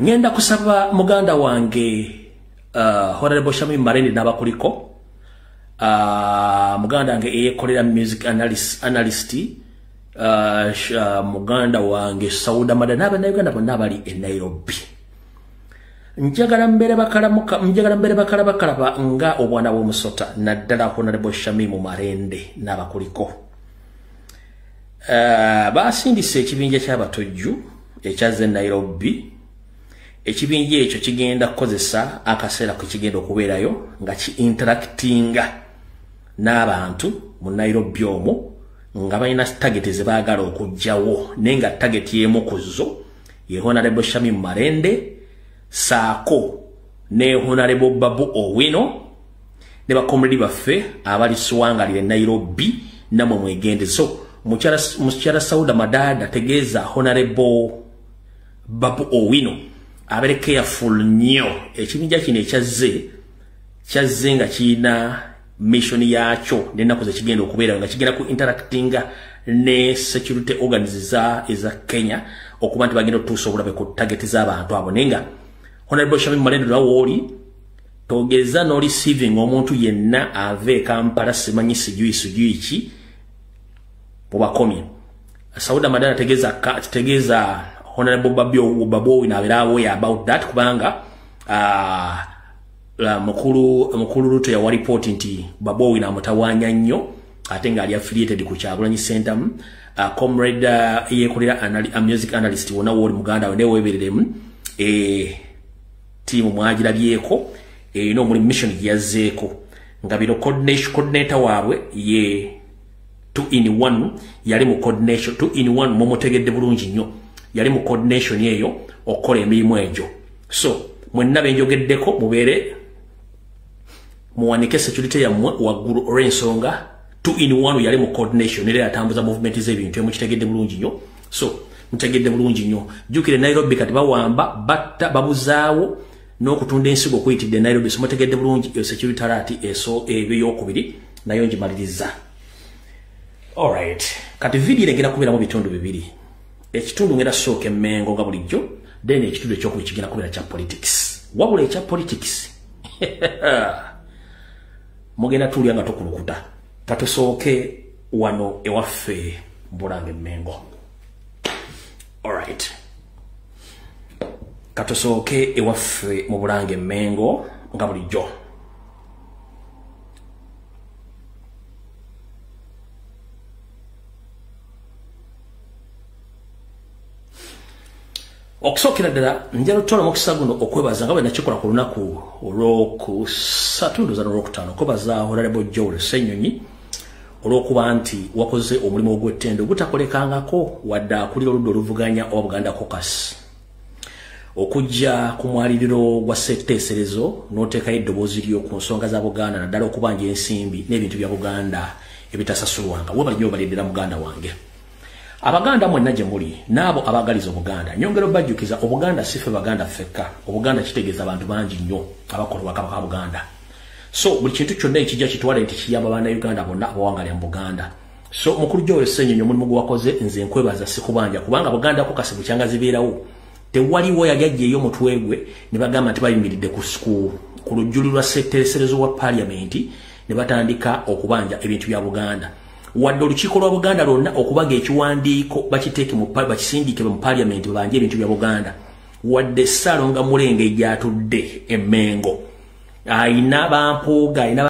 ngenda kusaba muganda wange Honorable Shamim Marende n'abakuliko muganda wange eyekolera music analyst muganda wange Sauda Madana n'Abannayuganda bonna abali e Nairobi. Njagala mbere bakalaba nga obwana bw'omusota naddala Honorable Shamim Marende n'abakuliko. Basindise ekibinja ky'abatojju ekyaze Nairobi. Ekibinja ekyo kigenda kukozesa akaseera ku kigenda okubeerayo nga ki-interactinga n'abantu mu Nairobi omwo nga balina target ze baagala okujjawo naye nga target y'emu ku zo ye Honorable Shamim Marende saako ne Honorable Babu Owino ne bakomredi baffe abali Swangalire Nairobi namwe mwegende. So mukyala Sauda Madada tegeeza Honorable Babu Owino abere careful nnyo ekibinja kino ekyazze nga kiina mission yakyo n'ennaku ze kigenda okubeera nga kigenda ku interactinga ne security organizers eza Kenya okuba nti bagenda otuusa obulabe ku target z'abantu abo. Naye nga Honorable Shamim Marende lwawooli togeza no receiving omuntu yenna ave Kampala simanyi sijui ki mubakomye. Sauda Madana tegeeza Honorable Babu inaaberawo ya about that kubanga mukulu Ruto ya report nti Babu inamutawanya nnyo ate nga ali affiliated ku Kyagulanyi Center comrade yekolera music analyst wona woli muganda we newebereremu team mwagirabyeko no muri mission yazeeko nga biro coordinator waabwe ye 2-in-1 yali mu coordination 2-in-1 momotegedde bulungi nnyo yali mu coordination yeyo okola emirimu egyo. So mwenna benjogeddeko mubeere muwanike security yammwe waggulu olw'ensonga 2-in-1 yali mu coordination era yatambuza movement z'ebintu emukitegedde bulungi nnyo. So mutegedde bulungi nnyo jukire Nairobi kati bawamba batta babuzaawo n'okutunda ensigo kuyitidde Nairobi. So mutegedde bulungi security alert eso ebyokubiri nayo ngimaliriza. Alright, kati video egenda kubeera mu bitundu bibiri. Ekitundu ngenda sooka Mengo nga bulijjo then ekitundu ekyokubiri kigenda kubeera kya politics. Wabula ekya politics mugenda tulya nga tukulukuta. Katusooke wano ewaffe Bulange Mengo. Alright, katusooke ewaffe mu Bulange Mengo nga bulijjo. Okusookera ddala njala otutola mu kisaguno okwebaza nga bwe nakikola ku lunaku olw'okusatu za n'olwokutaano okwebaza Honorable Joel Ssenyonyi olw'okuba nti wakoze omulimu ogw'ettendo ogutakolekangako wadde akulira oludda oluvuganya owa Buganda Caucus okujja ku mwaliriro gwa ssetteeserezo n'oteekayo eddoboozi lyo ku nsonga za Buganda naddala okubanja ensimbi n'ebintu bya Buganda ebitasasulwanga. Webali nnyo baleddera muganda wange. Abaganda mwenna gye muli n'abo abagaliza Obuganda nyongero bajjukiza Obuganda sife Baganda fekka. Obuganda kitegeeza abantu bangi nnyo abakolwa Kabaka Buganda. So buli kintu kyonna ekijja kitwala nti kiyamba Bannayuganda bonna abawangalya mu Buganda. So mukulu Joel Ssenyonyi omulimu gwe wakoze nze nkwebaza sikubanja kubanga Buganda ko kasi bukyanga zibeerawo tewaliwo yagajjeeyo omutwe gwe ne bagamba nti bayimiridde ku lujjuli lwa ssetteeserezo wa Parliament ne batandika okubanja ebintu bya Buganda. Wadde olukiiko lwa Buganda lwonna okubaga ekiwandiiko bakiteeke bakisindiike mu Parliament banje ebintu bya Buganda. Wadde Ssaalonga Mulenge gy'atudde e Mengo ayina bampuuga ayina